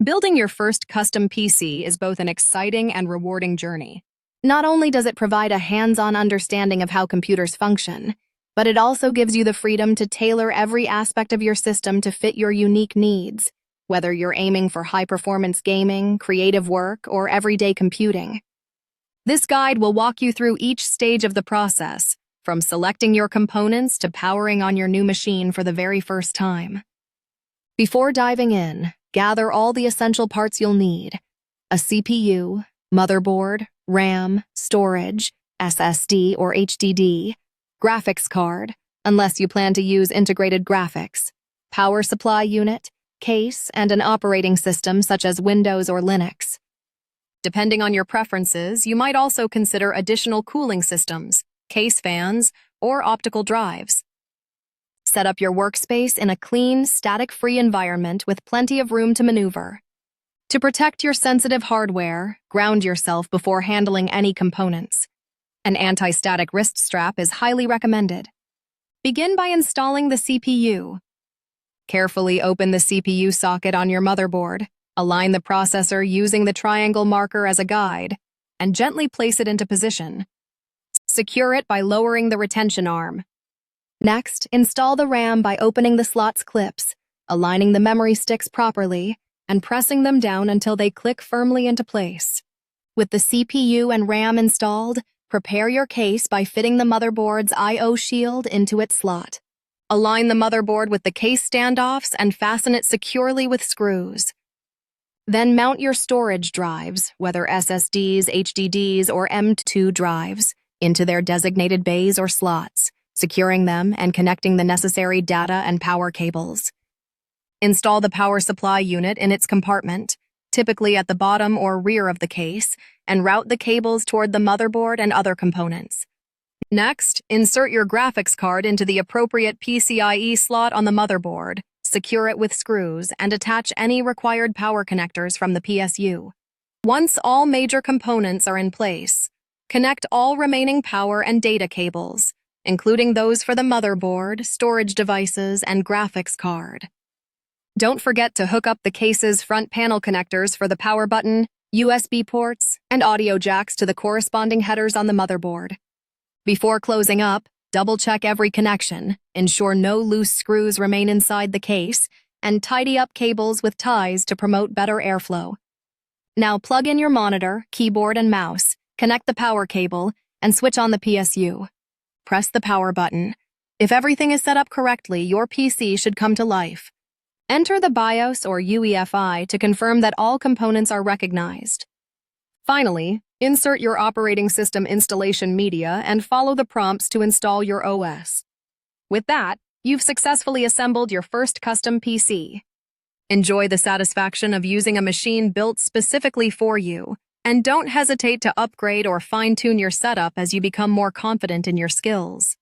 Building your first custom PC is both an exciting and rewarding journey. Not only does it provide a hands-on understanding of how computers function, but it also gives you the freedom to tailor every aspect of your system to fit your unique needs, whether you're aiming for high-performance gaming, creative work, or everyday computing. This guide will walk you through each stage of the process, from selecting your components to powering on your new machine for the very first time. Before diving in, gather all the essential parts you'll need: a CPU, motherboard, RAM, storage, SSD or HDD, graphics card, unless you plan to use integrated graphics, power supply unit, case, and an operating system such as Windows or Linux. Depending on your preferences, you might also consider additional cooling systems, case fans, or optical drives. Set up your workspace in a clean, static-free environment with plenty of room to maneuver. To protect your sensitive hardware, ground yourself before handling any components. An anti-static wrist strap is highly recommended. Begin by installing the CPU. Carefully open the CPU socket on your motherboard, align the processor using the triangle marker as a guide, and gently place it into position. Secure it by lowering the retention arm. Next, install the RAM by opening the slot's clips, aligning the memory sticks properly, and pressing them down until they click firmly into place. With the CPU and RAM installed, prepare your case by fitting the motherboard's I/O shield into its slot. Align the motherboard with the case standoffs and fasten it securely with screws. Then mount your storage drives, whether SSDs, HDDs, or M.2 drives, into their designated bays or slots, securing them and connecting the necessary data and power cables. Install the power supply unit in its compartment, typically at the bottom or rear of the case, and route the cables toward the motherboard and other components. Next, insert your graphics card into the appropriate PCIe slot on the motherboard, secure it with screws, and attach any required power connectors from the PSU. Once all major components are in place, connect all remaining power and data cables, including those for the motherboard, storage devices, and graphics card. Don't forget to hook up the case's front panel connectors for the power button, USB ports, and audio jacks to the corresponding headers on the motherboard. Before closing up, double-check every connection, ensure no loose screws remain inside the case, and tidy up cables with ties to promote better airflow. Now plug in your monitor, keyboard, and mouse, connect the power cable, and switch on the PSU. Press the power button. If everything is set up correctly, your PC should come to life. Enter the BIOS or UEFI to confirm that all components are recognized. Finally, insert your operating system installation media and follow the prompts to install your OS. With that, you've successfully assembled your first custom PC. Enjoy the satisfaction of using a machine built specifically for you, and don't hesitate to upgrade or fine-tune your setup as you become more confident in your skills.